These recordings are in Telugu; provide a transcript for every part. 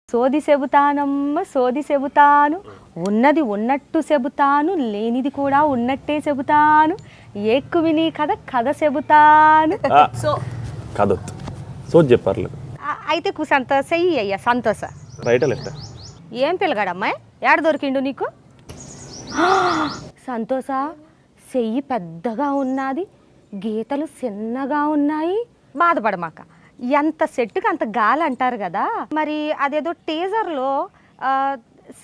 సోది చెబుతానమ్మ సోది చెబుతాను, ఉన్నది ఉన్నట్టు చెబుతాను, లేనిది కూడా ఉన్నట్టే చెబుతాను, ఎక్కువ నీ కథ కథ చెబుతాను. సో కథొద్దు, సో చెప్పారు. అయితే సంతోష అయ్యా సంతోష. రైటా లెఫ్టా? ఏం పిల్లగాడమ్మాయి, ఏడ దొరికిండు నీకు? సంతోష, చెయ్యి పెద్దగా ఉన్నది, గీతలు చిన్నగా ఉన్నాయి. బాధపడమాక, ఎంత సెట్టుకి అంత గాలి అంటారు కదా. మరి అదేదో టీజర్లో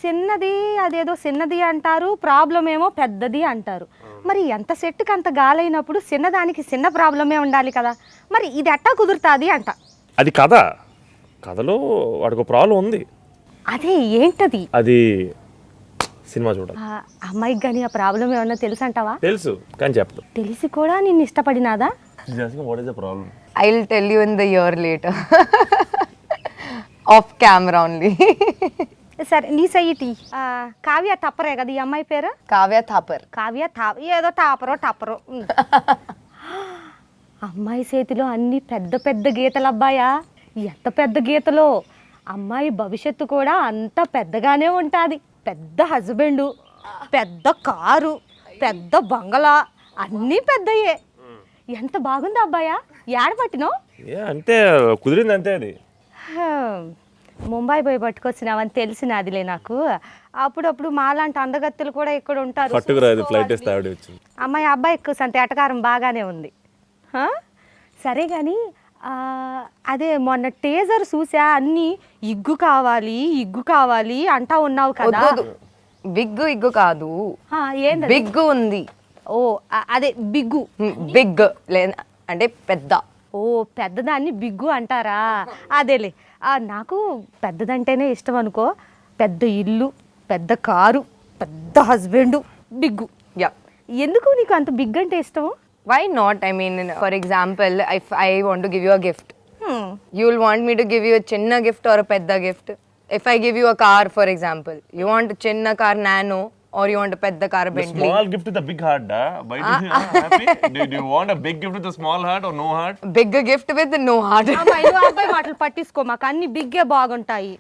చిన్నది, అదేదో చిన్నది అంటారు, ప్రాబ్లం ఏమో పెద్దది అంటారు. మరి ఎంత సెట్టుకి అంత గాలి అయినప్పుడు చిన్నదానికి చిన్న ప్రాబ్లమే ఉండాలి కదా. మరి ఇది ఎట్టా కుదురుతుంది అంట. అది కథ, కథలో వాడికి ప్రాబ్లం ఉంది. అదే ఏంటది? అది సినిమా చూడాలి. అమ్మాయికి కానీ ఆ ప్రాబ్లం ఏమన్నా తెలుసు అంటావా? తెలుసు కానీ చెప్పదు. తెలిసి కూడా నిన్ను ఇష్టపడినాదా? What is the problem? I'll tell you in the year later. Off camera only. సరే నీ సైతి కావ్య టప్పరే కదా ఈ అమ్మాయి పేరు? Kavya Thapar. కావ్య ఏదో టాపరో టప్పరో. అమ్మాయి చేతిలో అన్ని పెద్ద పెద్ద గీతలు అబ్బాయా, ఎంత పెద్ద గీతలో. అమ్మాయి భవిష్యత్తు కూడా అంత పెద్దగానే ఉంటుంది. పెద్ద హస్బెండు, పెద్ద కారు, పెద్ద బంగళా, అన్నీ పెద్దయే. ఎంత బాగుంది అబ్బాయా, ఏడ పట్టినావు? అంటే కుదిరింది అంతే. అది ముంబై పోయి పట్టుకొచ్చినావని తెలిసినదిలే నాకు. అప్పుడప్పుడు మాలాంటి అందగత్తులు కూడా ఇక్కడ ఉంటారు. ఫ్లైట్ వేస్తే ఆవిడ వచ్చింది. అమ్మాయి అబ్బాయి ఎక్కువ సంత ఎటకారం బాగానే ఉంది. సరే కానీ అదే మొన్న టీజర్ చూసా, అన్ని ఇగ్గు కావాలి అంటా ఉన్నావు కదా. బిగ్గు ఇగ్గు కాదు, ఏంది బిగ్గు ఉంది. ఓ అదే బిగ్గు, బిగ్ అంటే పెద్ద. ఓ పెద్దదాన్ని బిగ్గు అంటారా? అదేలే, నాకు పెద్దదంటేనే ఇష్టం అనుకో. పెద్ద ఇల్లు, పెద్ద కారు, పెద్ద హస్బెండ్, బిగ్గు. యా, ఎందుకు నీకు అంత బిగ్ అంటే ఇష్టము? why not? I mean, for example, if I want to give you a gift, you'll want me to give you a chinna gift or a pedda gift. If I give you a car, for example, you want a chinna car nano or you want a pedda car Bentley. Small gift with a big heart, da? Why do you happy? Do you want a big gift with a small heart or no heart? Big gift with no heart. అబ్బాయి మాటలు పట్టించుకో, మాకు అన్ని బిగ్గే బాగుంటాయి.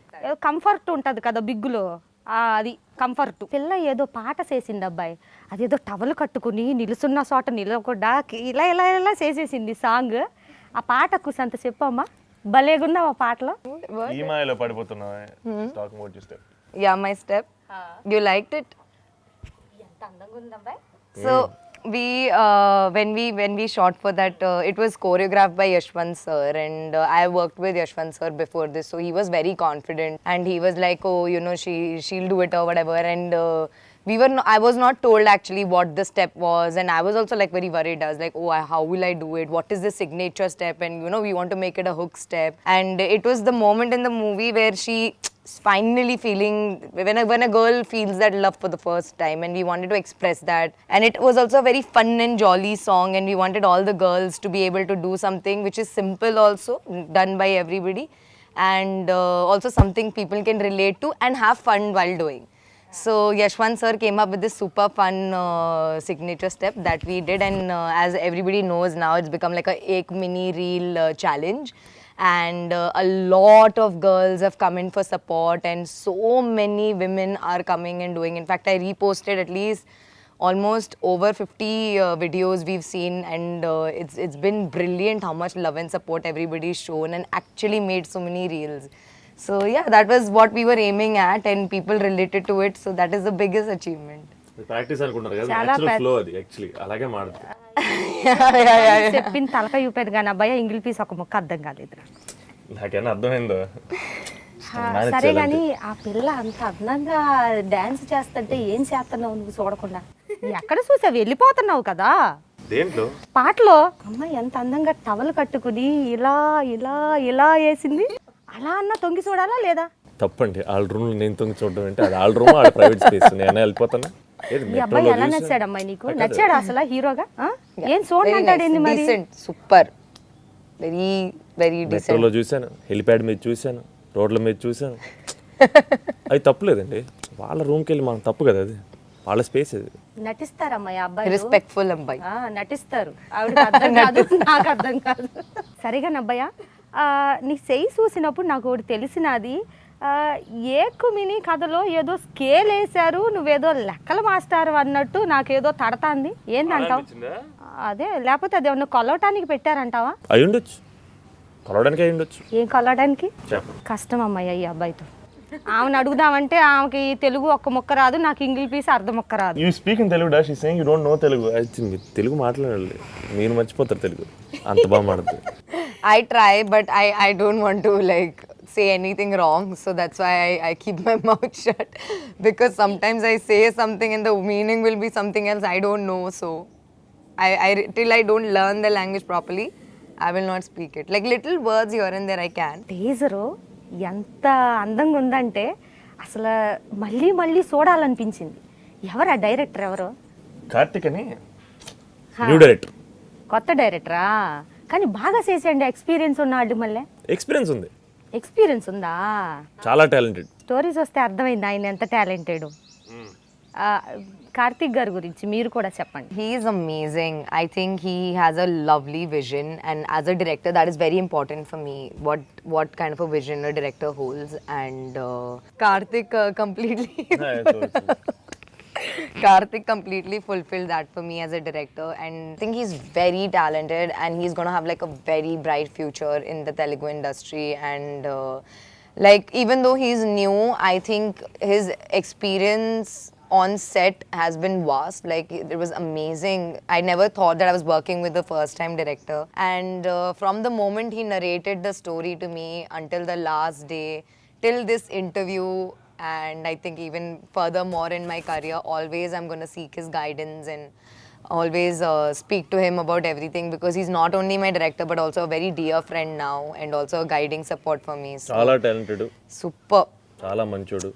కంఫర్ట్ ఉంటుంది కదా బిగ్గులో, అది కంఫర్ట్. పిల్ల ఏదో పాట చేసింది అబ్బాయి, అదేదో టవల్ కట్టుకుని నిలుసున్న చోట నిలవకుండా ఇలా ఇలా ఇలా చేసేసింది సాంగ్. ఆ పాటకు సంత చెప్పమ్మా, భలేగున్నావు ఆ పాటలో. ఈ మాయలో పడిపోతున్నావా? Talking about your step. Yeah, my step. You liked it? ఎంత అందంగా ఉంది అబ్బాయి. So when we shot for that, it was choreographed by Yashwant sir, and I worked with Yashwant sir before this, so he was very confident and he was like, oh, you know, she'll do it or whatever. And I was not told actually what the step was, and I was also like very worried. I was like, oh, how will I do it? What is the signature step? And you know, we want to make it a hook step. And it was the moment in the movie where she finally feeling, when a girl feels that love for the first time, and we wanted to express that. And it was also a very fun and jolly song, and we wanted all the girls to be able to do something which is simple also, done by everybody, and also something people can relate to and have fun while doing. So Yashwant sir came up with this super fun signature step that we did, and as everybody knows now, it's become like a ek mini reel challenge. And a lot of girls have come in for support, and so many women are coming and doing. In fact, I reposted at least almost over 50 videos we've seen, and it's been brilliant how much love and support everybody's shown and actually made so many reels. So yeah, that was what we were aiming at, and people related to it, so that is the biggest achievement. Practice అనుకుంటారు కదా, నేచురల్ ఫ్లో అది యాక్చువల్లీ అలాగే మాడుతుంది. చెప్పిన తలక చూపేది కానీ అబ్బాయి ఇంగ్లీష్ పీస్ ఒక ముక్క అర్థం కాలేదు. నాకేనా అర్థమైందో. సరే కానీ ఆ పిల్ల అంత అందంగా డాన్స్ చేస్తుంటే ఏం చేస్తున్నావు నువ్వు చూడకుండా? ఎక్కడ చూసావు, వెళ్ళిపోతున్నావు కదా. దేంట్లో? పాటలో అమ్మాయి ఎంత అందంగా టవల్ కట్టుకుని ఇలా ఇలా ఇలా వేసింది. అలా అన్న తొంగి చూడాలా లేదా? తప్పండి, వాళ్ళ రూమ్ నేను తొంగి చూడడం అంటే అది వాళ్ళ రూమ్, వాళ్ళ ప్రైవేట్ స్పేస్. నేను వెళ్ళిపోతాను. ఈ అబ్బాయి ఎలా నచ్చాడు అమ్మాయి నీకు? నచ్చాడు అసలు హీరోగా? ఏం చూడండి అంటాడేంది మరి? Super, very very decent. మెట్రోలో చూశాను, హెలిప్యాడ్ మీద చూశాను, రోడ్ల మీద చూశాను. అది తప్పులేదండి, వాళ్ళ రూమ్కి వెళ్ళి మనం తప్పు కదా, అది వాళ్ళ స్పేస్. అది నటిస్తారమ్మాయి అబ్బాయి, రెస్పెక్ట్ఫుల్ అబ్బాయి నటిస్తారు. ఆవిడకి అర్థం కాదు, నాకు అర్థం కాదు. సరిగా అబ్బాయా, నీ చెయ్యి చూసినప్పుడు నాకు ఒకటి తెలిసినది. ఏకుమిని కథలో ఏదో స్కేల్ వేశారు, నువ్వేదో లెక్కల మాస్టర్ అన్నట్టు నాకేదో తడతాంది. ఏందంటావు? అదే, లేకపోతే అది ఏమన్నా కొలవటానికి పెట్టారంటావా? అయి ఉండొచ్చు, కొలవడానికి అయి ఉండొచ్చు. ఏం కొలవడానికి? చెప్పండి. కష్టం అమ్మాయి ఈ అబ్బాయితో. ఆమెను అడుగుదామంటే ఆమెకి తెలుగు ఒక్క ముక్క రాదు, నాకు ఇంగ్లీష్ పీస్ అర్ధం ముక్క రాదు. You speak in Telugu dash, saying you don't know Telugu. I think Telugu మాట్లాడాలి, మీరు మర్చిపోతారు తెలుగు, అంత బాగా మాట్లాడుతుంది. I try, but I don't want to like say anything wrong, so that's why I keep my mouth shut, because sometimes I say something and the meaning will be something else I don't know. So till I don't learn the language properly, I will not speak it. Like little words here and there I can. Teaser ఎంత అందంగా ఉందంటే అసలు మళ్ళీ మళ్ళీ చూడాలనిపించింది. ఎవరు ఆ డైరెక్టర్? ఎవరు? కార్తిక్ అని న్యూ డైరెక్టర్, కొత్త డైరెక్టరా? కానీ బాగా చేసేయండి, ఎక్స్పీరియన్స్ ఉన్నాడు. మళ్ళీ ఎక్స్పీరియన్స్ ఉంది, ఎక్స్పీరియన్స్ ఉందా? చాలా టాలెంటెడ్. స్టోరీస్ వస్తే అర్థమైంది ఆయన ఎంత టాలెంటెడ్. కార్తిక్ గారి గురించి మీరు కూడా చెప్పండి. He is amazing. I think he has a lovely vision, and as a director, that is very important for me. What kind of a vision a director holds, and Karthik completely. Karthik completely fulfilled that for me as a director, and I think he's very talented, and he's gonna have like a very bright future in the Telugu industry. And like even though he's new, I think his experience on set has been vast. Like it was amazing. I never thought that I was working with a first time director, and from the moment he narrated the story to me until the last day, till this interview, and I think even furthermore in my career, always I'm going to seek his guidance and always speak to him about everything, because he's not only my director but also a very dear friend now, and also a guiding support for me. So, చాలా టాలెంటెడ్, super. చాలా మంచోడు.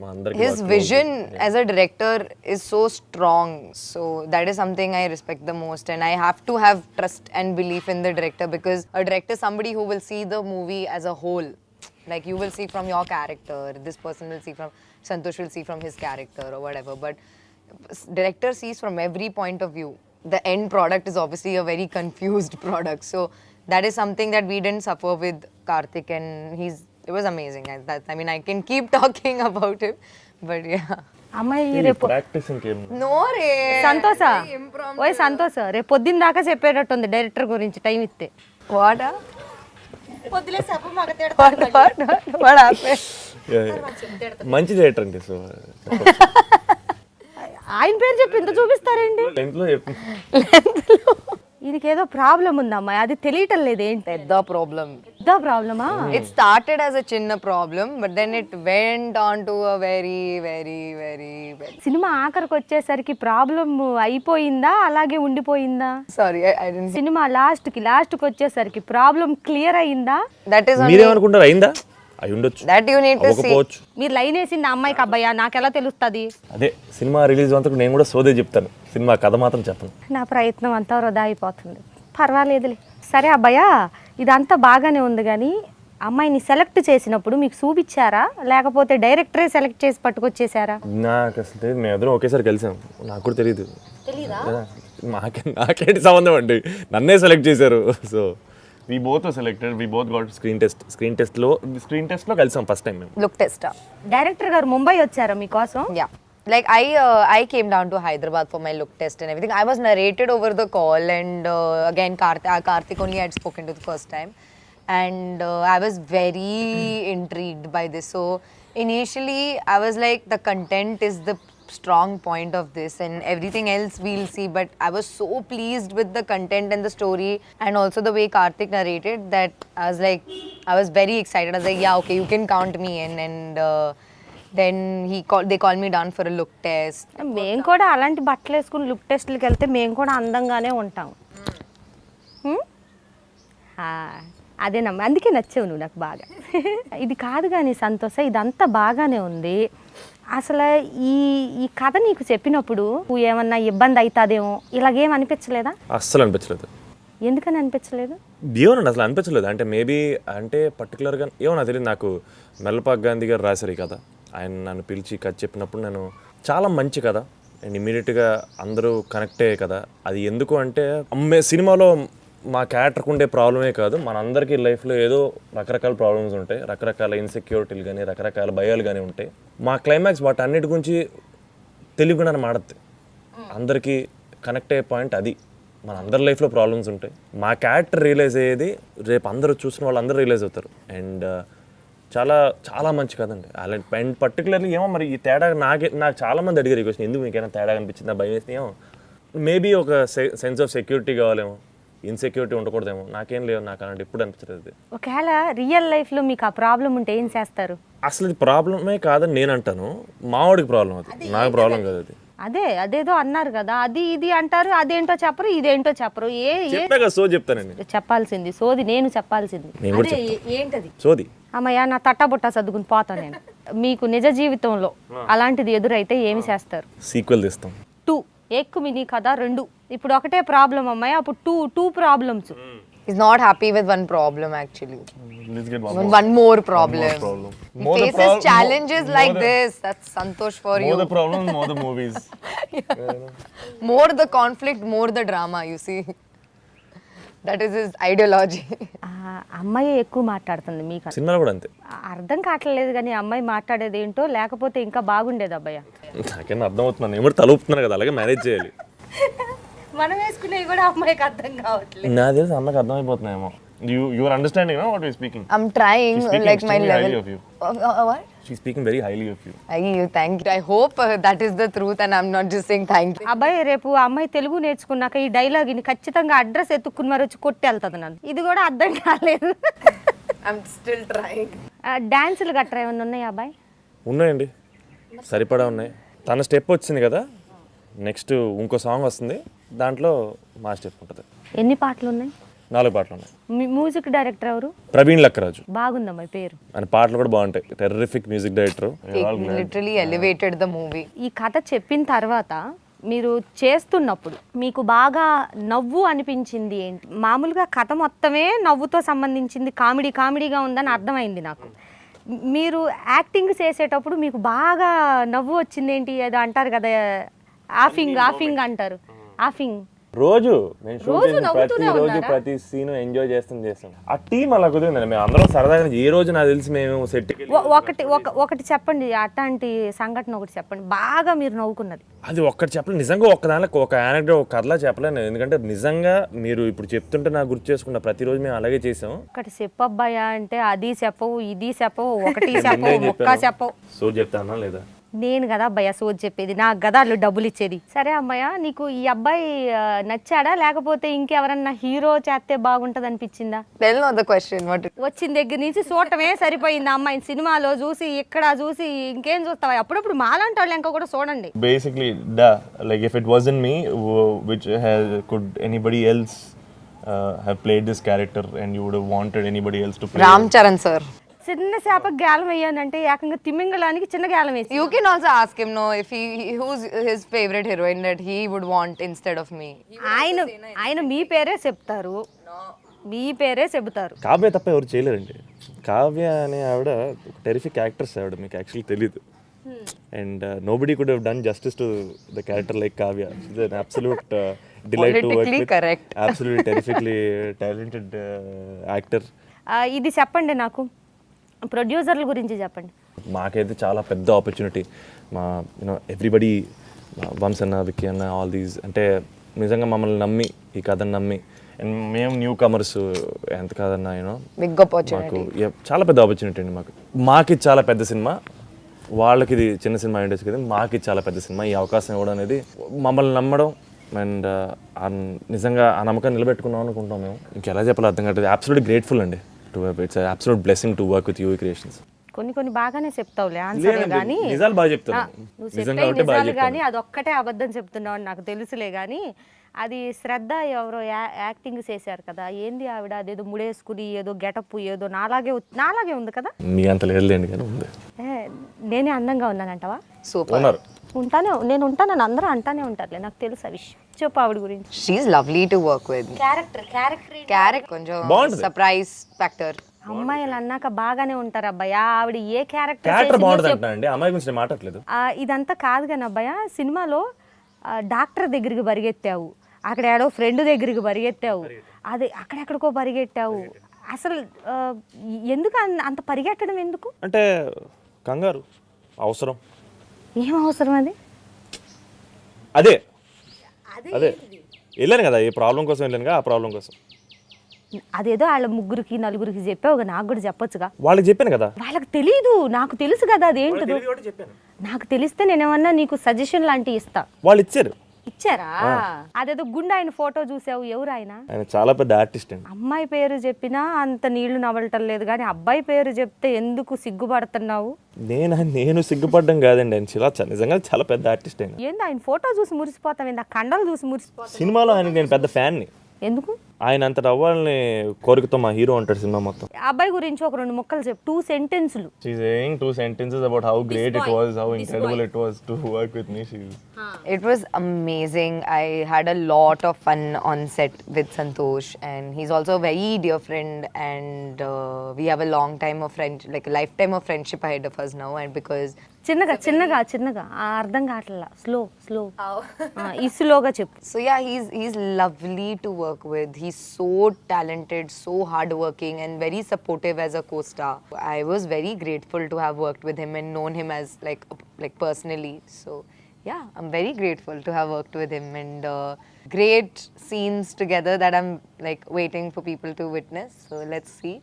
మా అందరికి His vision as a director is so strong, so that is something I respect the most, and I have to have trust and belief in the director, because a director is somebody who will see the movie as a whole. Like you will see from your character, this person will see from, Santosh will see from his character or whatever, but director sees from every point of view. The end product is obviously a very confused product, so that is something that we didn't suffer with Karthik, and it was amazing. I mean, I can keep talking about him, but yeah. అమ్మాయి రేపు ప్రాక్టీస్ ఇంకేం. No re. సంతోష, ఓయ్ సంతోష, రేపు పొద్దున్న దాకా చెప్పేటట్టుంది డైరెక్టర్ గురించి టైం ఇస్తే. What? What happened? మంచి డైరెక్టర్ అంటే సో ఆయన పేరు చెప్పి ఇంత చూపిస్తారండి. ఇంట్లో దీనికి ఏదో ప్రాబ్లం ఉందమ్మా, అది తెలియటం లేదు. ఏంటి The problem. పెద్ద ప్రాబ్లమా? It started as a chinna problem, but then it went on to a very, very, very, very. Cinema ఆఖరికి వచ్చేసరికి ప్రాబ్లం అయిపోయిందా, అలాగే ఉండిపోయిందా? Sorry, I didn't. సినిమా లాస్ట్కి వచ్చేసరికి ప్రాబ్లం క్లియర్ అయిందా? That is only. మీరేమనుకుంటారు, అయిందా? అయి ఉండొచ్చు, That you need to see. అవ్వకపోవచ్చు. మీరు లైన్ వేసింది అమ్మాయికి అబ్బాయా, నాకెలా తెలుస్తుంది? అదే సినిమా రిలీజ్ అంతకు నేను కూడా సోదే చెప్తాను, సినిమా కథ మాత్రం చెప్పను. నా ప్రయత్నం అంతా వృధా అయిపోతుంది. పర్వాలేదులే. సరే అబ్బాయా, ఇదంతా బాగానే ఉంది, కానీ అమ్మాయిని సెలెక్ట్ చేసినప్పుడు మీకు చూపించారా, లేకపోతే డైరెక్టరే సెలెక్ట్ చేసి పట్టుకొచ్చేసారా? నాకు అసలు తెలియదు, మేము ఎదురు ఒకేసారి కలిసాం, నాకు కూడా తెలియదు. నాకేంటి సంబంధం అండి, నన్నే సెలెక్ట్ చేశారు. So we both were selected, we both got screen test లో కలిసాం ఫస్ట్ టైం మేము. Look tester. డైరెక్టర్ గారు ముంబై వచ్చారా మీకోసం? Yeah. Like I came down to Hyderabad for my look test and everything. I was narrated over the call, and again Karthik only had spoken to the first time, and I was very intrigued by this. So initially I was like, the content is the strong point of this, and everything else we'll see, but I was so pleased with the content and the story, and also the way Karthik narrated, that I was very excited. I was like, yeah, okay, you can count me in. And then they called me down for a look test. మేము కూడా అలాంటి బట్టలు వేసుకుని లుక్ టెస్ట్లకి వెళ్తే మేము కూడా అందంగానే ఉంటాం. అదేనమ్మా, అందుకే నచ్చావు నువ్వు నాకు బాగా. ఇది కాదు కానీ సంతోష, ఇదంతా బాగానే ఉంది. అసలు ఈ కథ నీకు చెప్పినప్పుడు ఏమన్నా ఇబ్బంది అవుతుందేమో, ఇలాగేం అనిపించలేదా? అస్సలు అనిపించలేదు. ఎందుకని అనిపించలేదు? ఏమన్నా అసలు అనిపించలేదు. అంటే మేబీ అంటే పర్టికులర్గా ఏమన్నా తెలియదు. నాకు మెల్లపాక్ గాంధీ గారు రాశారు ఈ కథ. ఆయన నన్ను పిలిచి కథ చెప్పినప్పుడు నేను చాలా మంచి కథ అండ్ ఇమ్మీడియట్గా అందరూ కనెక్ట్ అయ్యే కదా. అది ఎందుకు అంటే సినిమాలో మా క్యారెక్టర్కి ఉండే ప్రాబ్లమే కాదు, మనందరికీ లైఫ్లో ఏదో రకరకాల ప్రాబ్లమ్స్ ఉంటాయి, రకరకాల ఇన్సెక్యూరిటీలు కానీ రకరకాల భయాలు కానీ ఉంటాయి. మా క్లైమాక్స్ వాటి అన్నిటి గురించి తెలియకుండా మాడద్ది, అందరికీ కనెక్ట్ అయ్యే పాయింట్ అది. మన అందరి లైఫ్లో ప్రాబ్లమ్స్ ఉంటాయి, మా క్యారెక్టర్ రియలైజ్ అయ్యేది రేపు అందరూ చూసిన వాళ్ళందరూ రియలైజ్ అవుతారు. అండ్ చాలా చాలా మంచి కదండి అలాంటి. అండ్ పర్టికులర్లీ ఏమో మరి ఈ తేడా నాకు చాలామంది అడిగారు ఈ క్వశ్చన్, ఎందుకు మీకైనా తేడా అనిపించిందా, భయం వేసింది ఏమో. మేబీ ఒక సెన్స్ ఆఫ్ సెక్యూరిటీ కావాలేమో, ఇన్సెక్యూరిటీ ఉండకూడదేమో, నాకేం లేదు, నాకు అలాంటి ఎప్పుడు అనిపించలేదు. ఒకవేళ రియల్ లైఫ్లో మీకు ఆ ప్రాబ్లం ఉంటే ఏం చేస్తారు? అసలు ఇది ప్రాబ్లమే కాదని నేను అంటాను, మావాడికి ప్రాబ్లం అది, నాకు ప్రాబ్లం కాదు అది. అదేదో అన్నారు కదా, అది ఇది అంటారు, అదేంటో చెప్పరు, ఇదేంటో చెప్పరు. చెప్పాక సో చెప్తానండి, చెప్పాల్సింది సోది, నేను చెప్పాల్సింది నేను కూడా ఏంటది సోది. అమ్మయ్య నా తట్టబుట్ట సర్దుకుని పోతా నేను. మీకు నిజ జీవితంలో అలాంటిది ఎదురైతే ఏమి చేస్తారు? సీక్వెల్ తీస్తాం. 2 ఎక్కువ మినీ కదా 2. ఇప్పుడు ఒకటే ప్రాబ్లం అమ్మాయి, అప్పుడు two problems. He's not happy with one problem actually. One more problem. He faces challenges like this. That's Santosh for you. More the problem, more the movies. More the conflict, more the drama, you see. That is his ideology. అమ్మాయి ఎక్కువ మాట్లాడుతుంది మీకు. సినిమాలో కూడా అంతే. అర్థం కావట్లేదు కానీ అమ్మాయి మాట్లాడేది ఏంటో, లేకపోతే ఇంకా బాగుండేది అబ్బాయి. నాకేనా అర్థం అవుతున్నాను, నేను కూడా తలుపుతున్నాను కదా, అలాగే మేనేజ్ చేయాలి. మనం వేసుకునేవి కూడా అమ్మాయికి అర్థం కావట్లేదు. నా తెలిసి అమ్మకి అర్థమైపోతున్నాయేమో. You are understanding now what we are speaking. I'm trying like my level. Of you. What? She's speaking very highly of you. Thank you. I hope that is the truth and I'm not just saying thank you. అబ్బాయి రేపు అమ్మాయి తెలుగు నేర్చుకున్నాక ఈ డైలాగ్ ని ఖచ్చితంగా అడ్రస్ ఎత్తుక్కుని మరి వచ్చి కొట్టి వెళ్తుంది నన్ను. ఇది కూడా అర్థం కాలేదు. I'm still trying. డాన్సులు గట్రా ఏమన్నా ఉన్నాయా అబ్బాయి? ఉన్నాయండి, సరిపడా ఉన్నాయి. తన స్టెప్ వచ్చింది కదా, నెక్స్ట్ ఇంకో సాంగ్ వస్తుంది, దాంట్లో మా స్టెప్ ఉంటుంది. ఎన్ని పాటలు ఉన్నాయి? 4 పాటలు ఉన్నాయి. మ్యూజిక్ డైరెక్టర్ ఎవరు? ప్రవీణ్ లక్కరాజు. బాగుందమ్మాయి పేరు. ఆయన పాటలు కూడా బాగుంటాయి, terrific music director. Literally elevated the movie. ఈ కథ చెప్పిన తర్వాత మీరు చేస్తున్నప్పుడు మీకు బాగా నవ్వు అనిపించింది ఏంటి? మామూలుగా కథ మొత్తమే నవ్వుతో సంబంధించింది, కామెడీగా ఉందని అర్థమైంది నాకు. మీరు యాక్టింగ్ చేసేటప్పుడు మీకు బాగా నవ్వు వచ్చింది ఏంటి? ఏదో అంటారు కదా, ఆఫింగ్ అంటారు. ఆఫింగ్ రోజు నేను ప్రతి ప్రతి సీన్ ఎంజాయ్ చేస్తాం. ఆ టీం అలా కుదిరిందండి, మేము అందరం సరదాగా. ఏ రోజు నాకు తెలిసి మేము సెట్ ఒకటి చెప్పండి, అట్లాంటి సంఘటన ఒకటి చెప్పండి బాగా మీరు నవ్వుకున్నది. అది ఒక్కటి చెప్పలేదు నిజంగా, ఒక్కదానికి ఒక యానెక్డోట్, ఒక కథలా చెప్పలేను. ఎందుకంటే నిజంగా మీరు ఇప్పుడు చెప్తుంటే నాకు గుర్తు చేసుకున్న, ప్రతిరోజు మేము అలాగే చేసాం. ఒకటి చెప్పబ్బాయా అంటే అది చెప్పవు, ఇది చెప్పవు, ఒకటి చెప్పవు, ఒక్క చెప్పవు. సో చెప్తానా లేదా? నేను కదా అబ్బాయి సోది చెప్పేది, నాకు కదా వాళ్ళు డబ్బులు ఇచ్చేది. సరే అమ్మాయ, నీకు ఈ అబ్బాయి నచ్చాడా, లేకపోతే ఇంకెవరన్నా హీరో చేస్తే బాగుంటది అనిపించిందా? వచ్చిన దగ్గర నుంచి చూడటమే సరిపోయింది. అమ్మాయి సినిమాలో చూసి, ఇక్కడ చూసి, ఇంకేం చూస్తావా? అప్పుడప్పుడు మాలాంటి వాళ్ళు ఇంకా కూడా చూడండి. Basically like if it wasn't me, which could anybody else have played this character and you would have wanted anybody else to play? Ram Charan sir. చిన్న చేపకి గాలం వేయాలంటే ఏకంగా తిమింగలానికి చిన్న గాలం వేసి. You can also ask him if who's his favorite heroine that he would want instead of me. ఆయన మీ పేరే చెప్తారు, మీ పేరే చెబుతారు. కావ్య తప్ప ఎవరు చేయలేరండి. కావ్య అనే ఆవిడ టెరిఫిక్ యాక్ట్రెస్ ఆవిడ, మీకు యాక్చువల్లీ తెలీదు. And nobody could have done justice to the character like Kavya. She's an absolute delight to work with. Correct. Absolutely terrifically talented actor. ఇది చెప్పండి, నాకు ప్రొడ్యూసర్ల గురించి చెప్పండి. మాకైతే చాలా పెద్ద ఆపర్చునిటీ. మా ఎవ్రీబడి, వంశ్ అన్న, విక్కీ అన్న, ఆల్ దీస్, అంటే నిజంగా మమ్మల్ని నమ్మి, ఈ కథను నమ్మి, అండ్ మేము న్యూ కమర్స్, ఎంత కాదన్నా మాకు చాలా పెద్ద ఆపర్చునిటీ అండి. మాకు ఇది చాలా పెద్ద సినిమా, వాళ్ళకి ఇది చిన్న సినిమా ఇండస్ట్రీ కదా, మాకు ఇది చాలా పెద్ద సినిమా. ఈ అవకాశం ఇవ్వడం అనేది, మమ్మల్ని నమ్మడం, అండ్ నిజంగా ఆ నమ్మకాన్ని నిలబెట్టుకున్నాం అనుకుంటాం మేము. ఇంకెలా చెప్పాలో అర్థం కావట్లేదు. అబ్సల్యూట్లీ గ్రేట్ఫుల్ అండి. It's an absolute blessing to work with UE Creations. కొన్ని బాగానే చెప్తావులే ఆన్సర్లు, కానీ నిజాలు బాగా చెప్తాను. నిజాలు కానీ అదొక్కటే అబద్ధం చెప్తున్నావు అని నాకు తెలుసులే. కానీ అది శ్రద్ధ ఎవరో యాక్టింగ్ చేశారు కదా, ఏంది ఆవిడ అదేదో ముడేసుకుని ఏదో గెటప్ ఏదో నాలాగే ఉంది కదా. మీ అంత లేదులేండి కానీ ఉంది. నేనే అందంగా ఉన్నానంటావా? సూపర్. నేను ఉంటానని అందరూ అంటానే ఉంటారులే, నాకు తెలుసు ఆ విషయం. చెప్పు ఆవిడ గురించి. She's lovely to work with. Character కొంచెం సర్ప్రైజ్ ఫ్యాక్టర్. అమ్మాయిలు అన్నాక బాగానే ఉంటారు అబ్బాయి. ఆవిడ ఏ క్యారెక్టర్ బాగుంటుంది అంటారండి, అమ్మాయి గురించి మాట్లాడలేదు. ఇదంతా కాదు కానీ అబ్బాయి, సినిమాలో డాక్టర్ దగ్గరికి పరిగెత్తావు, అక్కడ ఏడో ఫ్రెండ్ దగ్గరికి పరిగెత్తావు, అది అక్కడెక్కడికో పరిగెట్టావు. అసలు ఎందుకు అంత పరిగెట్టడం ఎందుకు? అంటే కంగారు, అవసరం. ఏం అవసరం అది? అదే వెళ్ళాను కదా, ఏ ప్రాబ్లం కోసం వెళ్ళాను కదా, ఆ ప్రాబ్లం కోసం. అదేదో వాళ్ళ ముగ్గురికి నలుగురికి చెప్పావు, నాకు కూడా చెప్పొచ్చుగా. వాళ్ళకి చెప్పాను కదా. వాళ్ళకి తెలీదు, నాకు తెలుసు కదా అదేంటిదో. చెప్పాను. నాకు తెలిస్తే నేనేమన్నా నీకు సజెషన్ లాంటివి ఇస్తా. వాళ్ళు ఇచ్చారు. ఇచ్చారా? అదేదో గుండె ఆయన ఫోటో చూసావు, ఎవరు ఆయన? ఆయన చాలా పెద్ద ఆర్టిస్ట్ అండి. అమ్మాయి పేరు చెప్పినా అంత నీళ్లు నవలటం లేదు, కానీ అబ్బాయి పేరు చెప్తే ఎందుకు సిగ్గుపడుతున్నావు? నేను సిగ్గుపడ్డం కాదండి, ఆయన నిజంగా చాలా పెద్ద ఆర్టిస్ట్ ఆయన. ఏంది ఆయన ఫోటో చూసి మురిసిపోతావు, ఏంది ఆ కండలు చూసి మురిసిపోతావు? సినిమాలో ఆయనకి నేను పెద్ద ఫ్యాన్ని. ఎందుకు? ఆయన అంతటి అవ్వాలని కోరికతో మా హీరో ఉంటాడు సినిమా మొత్తం. అబ్బాయి గురించి ఒక 2 ముక్కలు చెప్పు, 2 సెంటెన్సులు. She's saying 2 sentences about how great it was, how incredible it was to work with me. It was amazing. I had a lot of fun on set with Santosh, and he's also a very dear friend, and we have a long time of friendship, like a lifetime of friendship ahead of us now. And because చిన్నగా అర్థం కావట్లా, స్లో ఈ స్లోగా చెప్పు. so yeah, he's lovely to work with. He's so talented, so hardworking, and very supportive as a co-star. I was very grateful to have worked with him and known him as like personally. So yeah, I'm very grateful to have worked with him, and great scenes together that I'm like waiting for people to witness. So let's see.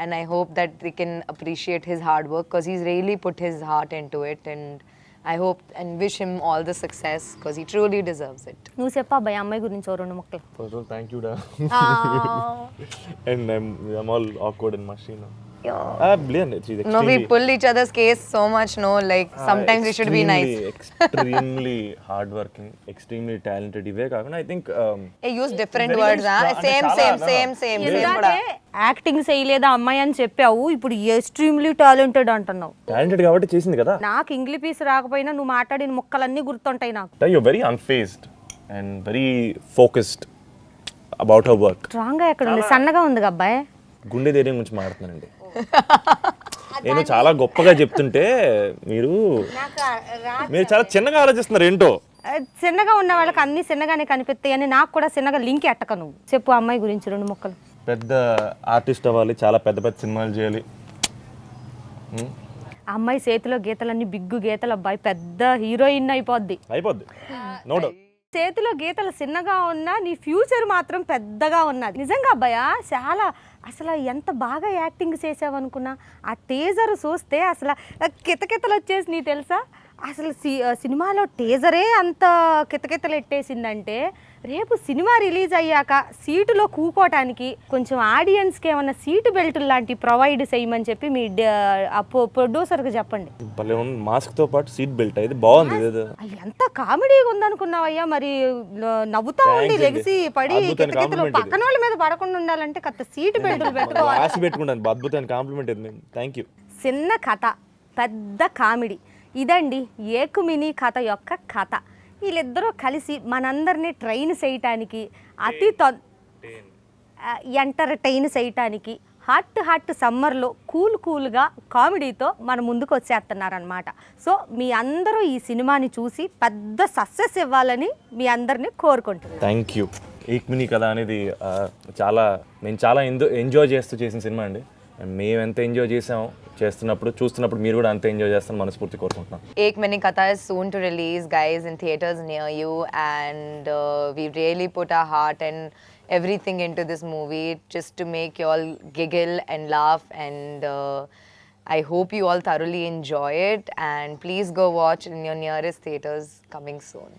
And I hope that they can appreciate his hard work, because he's really put his heart into it, and I hope and wish him all the success, because he truly deserves it. నువ్వు చెప్పా అబ్బాయి అమ్మాయి గురించి ఓ 2 ముక్కలు. First of all, thank you, da. And I'm all awkward in my scene now. Brilliant. She's No, we pull each other's case so much, no, like sometimes we should be nice. Extremely hardworking, extremely talented. ఇవే కాకుండా I think Hey, use different words, huh? Same. Acting చేయలేదా అమ్మాయి అని చెప్పావు, ఇప్పుడు ఎక్స్ట్రీమ్లీ టాలెంటెడ్ అంటున్నావు. టాలెంటెడ్ కాబట్టి చేసింది కదా. నాకు ఇంగ్లీష్ పీస్ రాకపోయినా నువ్వు మాట్లాడిన ముక్కలన్నీ గుర్తుంటాయి నాకు. You're very unfazed and very focused about her work. Strong గా ఎక్కడ ఉంది? సన్నగా ఉంది అబ్బాయి. గుండె ధైర్యం గురించి మాట్లాడుతున్నానండి. నేను చాలా గొప్పగా చెప్తుంటే మీరు చాలా చిన్నగా ఆలోచిస్తున్నారు ఏంటో. చిన్నగా ఉన్న వాళ్ళకి అన్ని చిన్నగానే కనిపిస్తాయి అని నాకు కూడా చిన్నగా లింక్ ఎట్టక. నువ్వు చెప్పు అమ్మాయి గురించి 2 ముక్కలు. పెద్ద ఆర్టిస్ట్ అవ్వాలి, చాలా పెద్ద పెద్ద సినిమాలు చేయాలి. అమ్మాయి చేతిలో గీతలన్నీ బిగ్గు గీతలు, అబ్బాయి పెద్ద హీరోయిన్ అయిపోద్ది. No doubt. చేతిలో గీతలు చిన్నగా ఉన్నా నీ ఫ్యూచర్ మాత్రం పెద్దగా ఉన్నది. నిజంగా అబ్బాయ చాలా అసలు ఎంత బాగా యాక్టింగ్ చేసావు అనుకున్నా. ఆ టీజర్ చూస్తే అసలు కితకితలు వచ్చేసి నీ తెలుసా. అసలు సినిమాలో టీజరే అంత కితకితలు ఎట్టేసిందంటే రేపు సినిమా రిలీజ్ అయ్యాక సీటులో కూకోవటానికి కొంచెం ఆడియన్స్కి ఏమన్నా సీటు బెల్ట్ లాంటి ప్రొవైడ్ చేయమని చెప్పి మీ ప్రొడ్యూసర్కి చెప్పండి. మాస్క్తో పాటు సీట్ బెల్ట్ అయితే బాగుంది. ఎంత కామెడీగా ఉందనుకున్నావయ్యా. మరి నవ్వుతా ఉండి లెగిసి పడి కితకితలు పక్కన వాళ్ళ మీద పడకుండా ఉండాలంటే కత్త సీటు బెల్ట్లు పెట్టుకోవాలి. అద్భుతమైన కాంప్లిమెంట్. Thank you. చిన్న కథ పెద్ద కామెడీ, ఇదండి ఏకుమిని కథ యొక్క కథ. వీళ్ళిద్దరూ కలిసి మనందరినీ ట్రైన్ చేయటానికి, అతి ఎంటర్టైన్ చేయటానికి హాట్ సమ్మర్లో కూల్గా కామెడీతో మన ముందుకు వచ్చేస్తున్నారనమాట. సో మీ అందరూ ఈ సినిమాని చూసి పెద్ద సక్సెస్ ఇవ్వాలని మీ అందరినీ కోరుకుంటున్నాను. Thank you. ఏక్మిని కథ అనేది నేను చాలా ఎంజాయ్ చేస్తూ చేసిన సినిమా అండి. మేము ఎంత ఎంజాయ్ చేసాము చూస్తున్నప్పుడు మీరు కూడా అంత ఎంజాయ్ చేస్తాను మనస్ఫూర్తి కోరుకుంటున్నాం. Ek Mani Katha is soon to release, guys, in theaters near you, and we really put our heart and everything into this movie just to make you all giggle and laugh, and I hope you all thoroughly enjoy it, and please go watch in your nearest theaters coming soon.